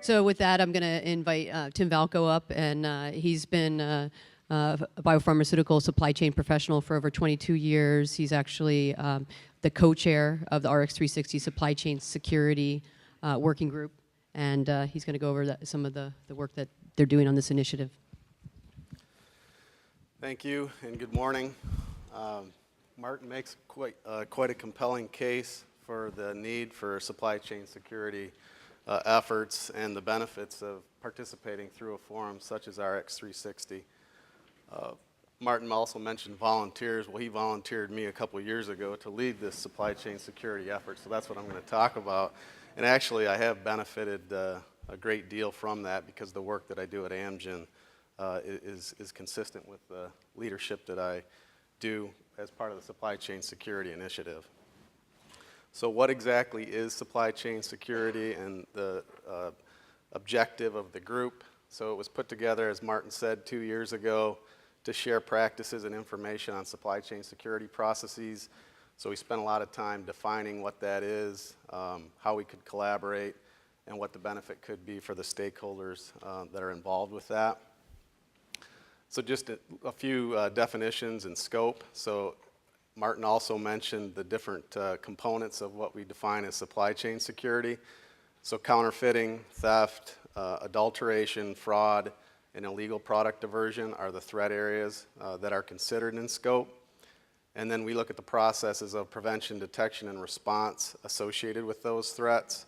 So with that, I'm going to invite Tim Valco up, and he's been a biopharmaceutical supply chain professional for over 22 years. He's actually the co-chair of the Rx-360 Supply Chain Security Working Group, and he's going to go over some of the work that they're doing on this initiative. Thank you, and good morning. Martin makes quite a compelling case for the need for supply chain security efforts and the benefits of participating through a forum such as Rx-360. Martin also mentioned volunteers. Well, he volunteered me a couple of years ago to lead this supply chain security effort, so that's what I'm going to talk about. And actually, I have benefited a great deal from that because the work that I do at Amgen is consistent with the leadership that I do as part of the supply chain security initiative. So what exactly is supply chain security and the objective of the group? So it was put together, as Martin said, 2 years ago to share practices and information on supply chain security processes. So we spent a lot of time defining what that is, how we could collaborate, and what the benefit could be for the stakeholders that are involved with that. So just a few definitions and scope. So Martin also mentioned the different components of what we define as supply chain security. So counterfeiting, theft, adulteration, fraud, and illegal product diversion are the threat areas that are considered in scope. And then we look at the processes of prevention, detection, and response associated with those threats.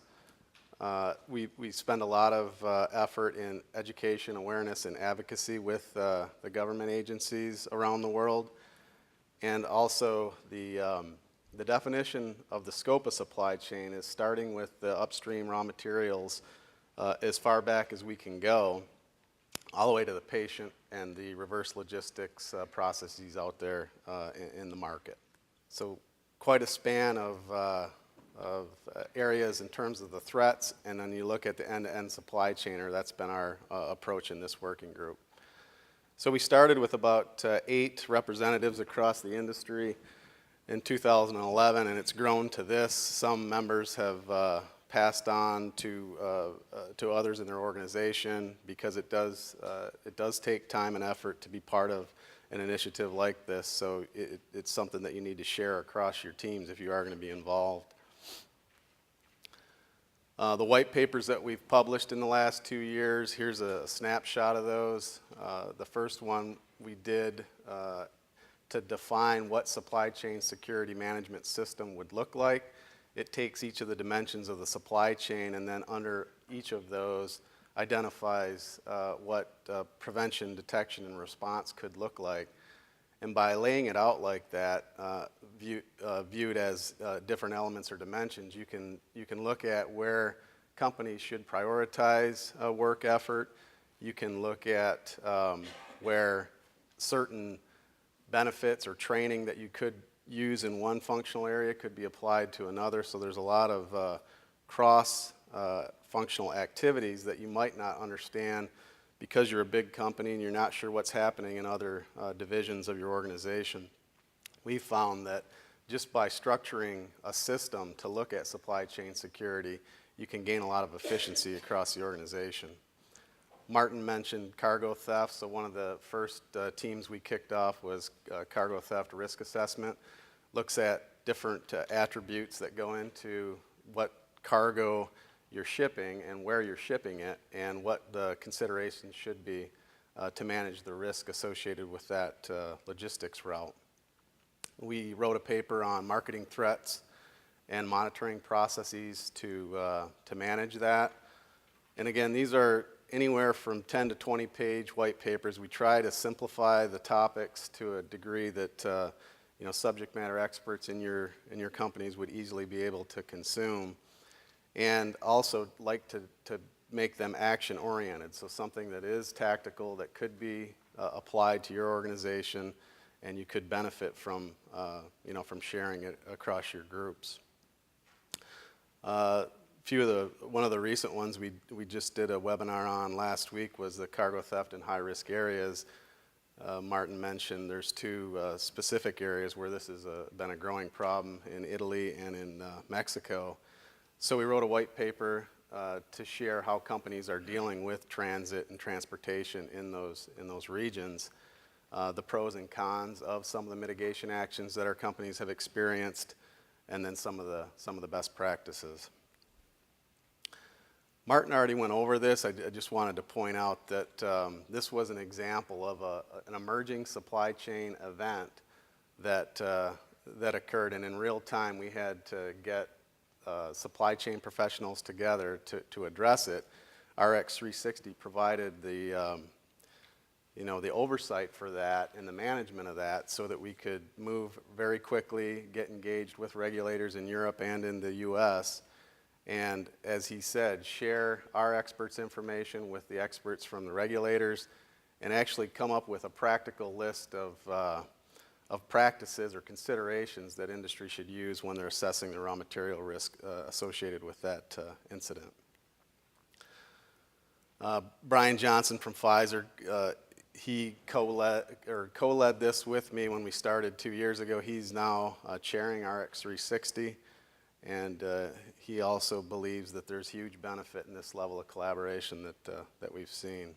We spend a lot of effort in education, awareness, and advocacy with the government agencies around the world. And also the definition of the scope of supply chain is starting with the upstream raw materials as far back as we can go, all the way to the patient and the reverse logistics processes out there in the market. So quite a span of areas in terms of the threats, and then you look at the end-to-end supply chain, or that's been our approach in this working group. So we started with about 8 representatives across the industry in 2011, and it's grown to this. Some members have passed on to others in their organization because it does take time and effort to be part of an initiative like this. So it's something that you need to share across your teams if you are going to be involved. The white papers that we've published in the last 2 years, here's a snapshot of those. The first one we did to define what supply chain security management system would look like. It takes each of the dimensions of the supply chain, and then under each of those identifies what prevention, detection, and response could look like. And by laying it out like that, viewed as different elements or dimensions, you can look at where companies should prioritize work effort. You can look at where certain benefits or training that you could use in one functional area could be applied to another. So there's a lot of cross-functional activities that you might not understand because you're a big company and you're not sure what's happening in other divisions of your organization. We found that just by structuring a system to look at supply chain security, you can gain a lot of efficiency across the organization. Martin mentioned cargo theft, so one of the first teams we kicked off was cargo theft risk assessment. Looks at different attributes that go into what cargo you're shipping and where you're shipping it and what the considerations should be to manage the risk associated with that logistics route. We wrote a paper on marketing threats and monitoring processes to manage that. And again, these are anywhere from 10 to 20 page white papers. We try to simplify the topics to a degree that subject matter experts in your companies would easily be able to consume, and also like to make them action oriented. So something that is tactical that could be applied to your organization, and you could benefit from sharing it across your groups. One of the recent ones we just did a webinar on last week was the cargo theft in high risk areas. Martin mentioned there's 2 specific areas where this has been a growing problem in Italy and in Mexico. So we wrote a white paper to share how companies are dealing with transit and transportation in those regions, the pros and cons of some of the mitigation actions that our companies have experienced, and then some of the best practices. Martin already went over this. I just wanted to point out that this was an example of an emerging supply chain event that occurred, and in real time we had to get supply chain professionals together to address it. Rx-360 provided the oversight for that and the management of that so that we could move very quickly, get engaged with regulators in Europe and in the US, and as he said, share our experts' information with the experts from the regulators and actually come up with a practical list of practices or considerations that industry should use when they're assessing the raw material risk associated with that incident. Brian Johnson from Pfizer, he co-led this with me when we started 2 years ago. He's now chairing Rx-360, and he also believes that there's huge benefit in this level of collaboration that we've seen.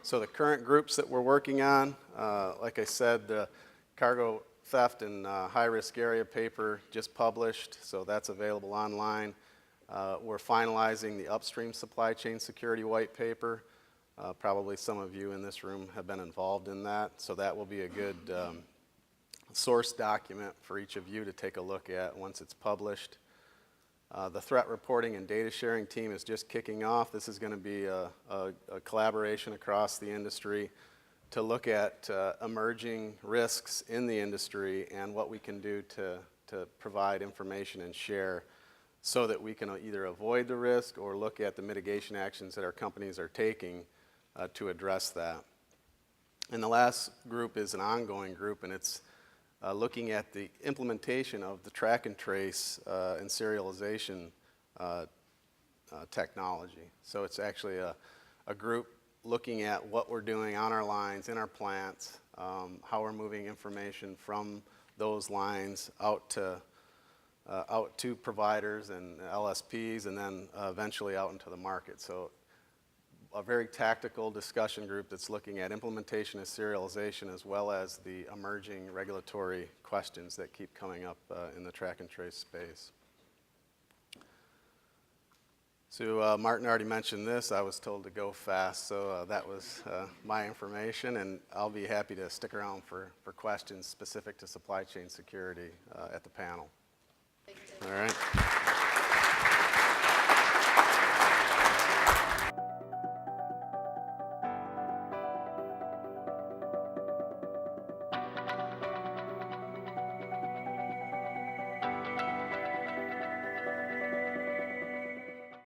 So the current groups that we're working on, like I said, the cargo theft and high-risk area paper just published, so that's available online. We're finalizing the upstream supply chain security white paper. Probably some of you in this room have been involved in that, so that will be a good source document for each of you to take a look at once it's published. The threat reporting and data sharing team is just kicking off. This is going to be a collaboration across the industry to look at emerging risks in the industry and what we can do to provide information and share so that we can either avoid the risk or look at the mitigation actions that our companies are taking to address that. And the last group is an ongoing group, and it's looking at the implementation of the track and trace and serialization technology. So it's actually a group looking at what we're doing on our lines, in our plants, how we're moving information from those lines out to providers and LSPs, and then eventually out into the market. So a very tactical discussion group that's looking at implementation and serialization as well as the emerging regulatory questions that keep coming up in the track and trace space. So Martin already mentioned this. I was told to go fast, so that was my information, and I'll be happy to stick around for questions specific to supply chain security at the panel. All right.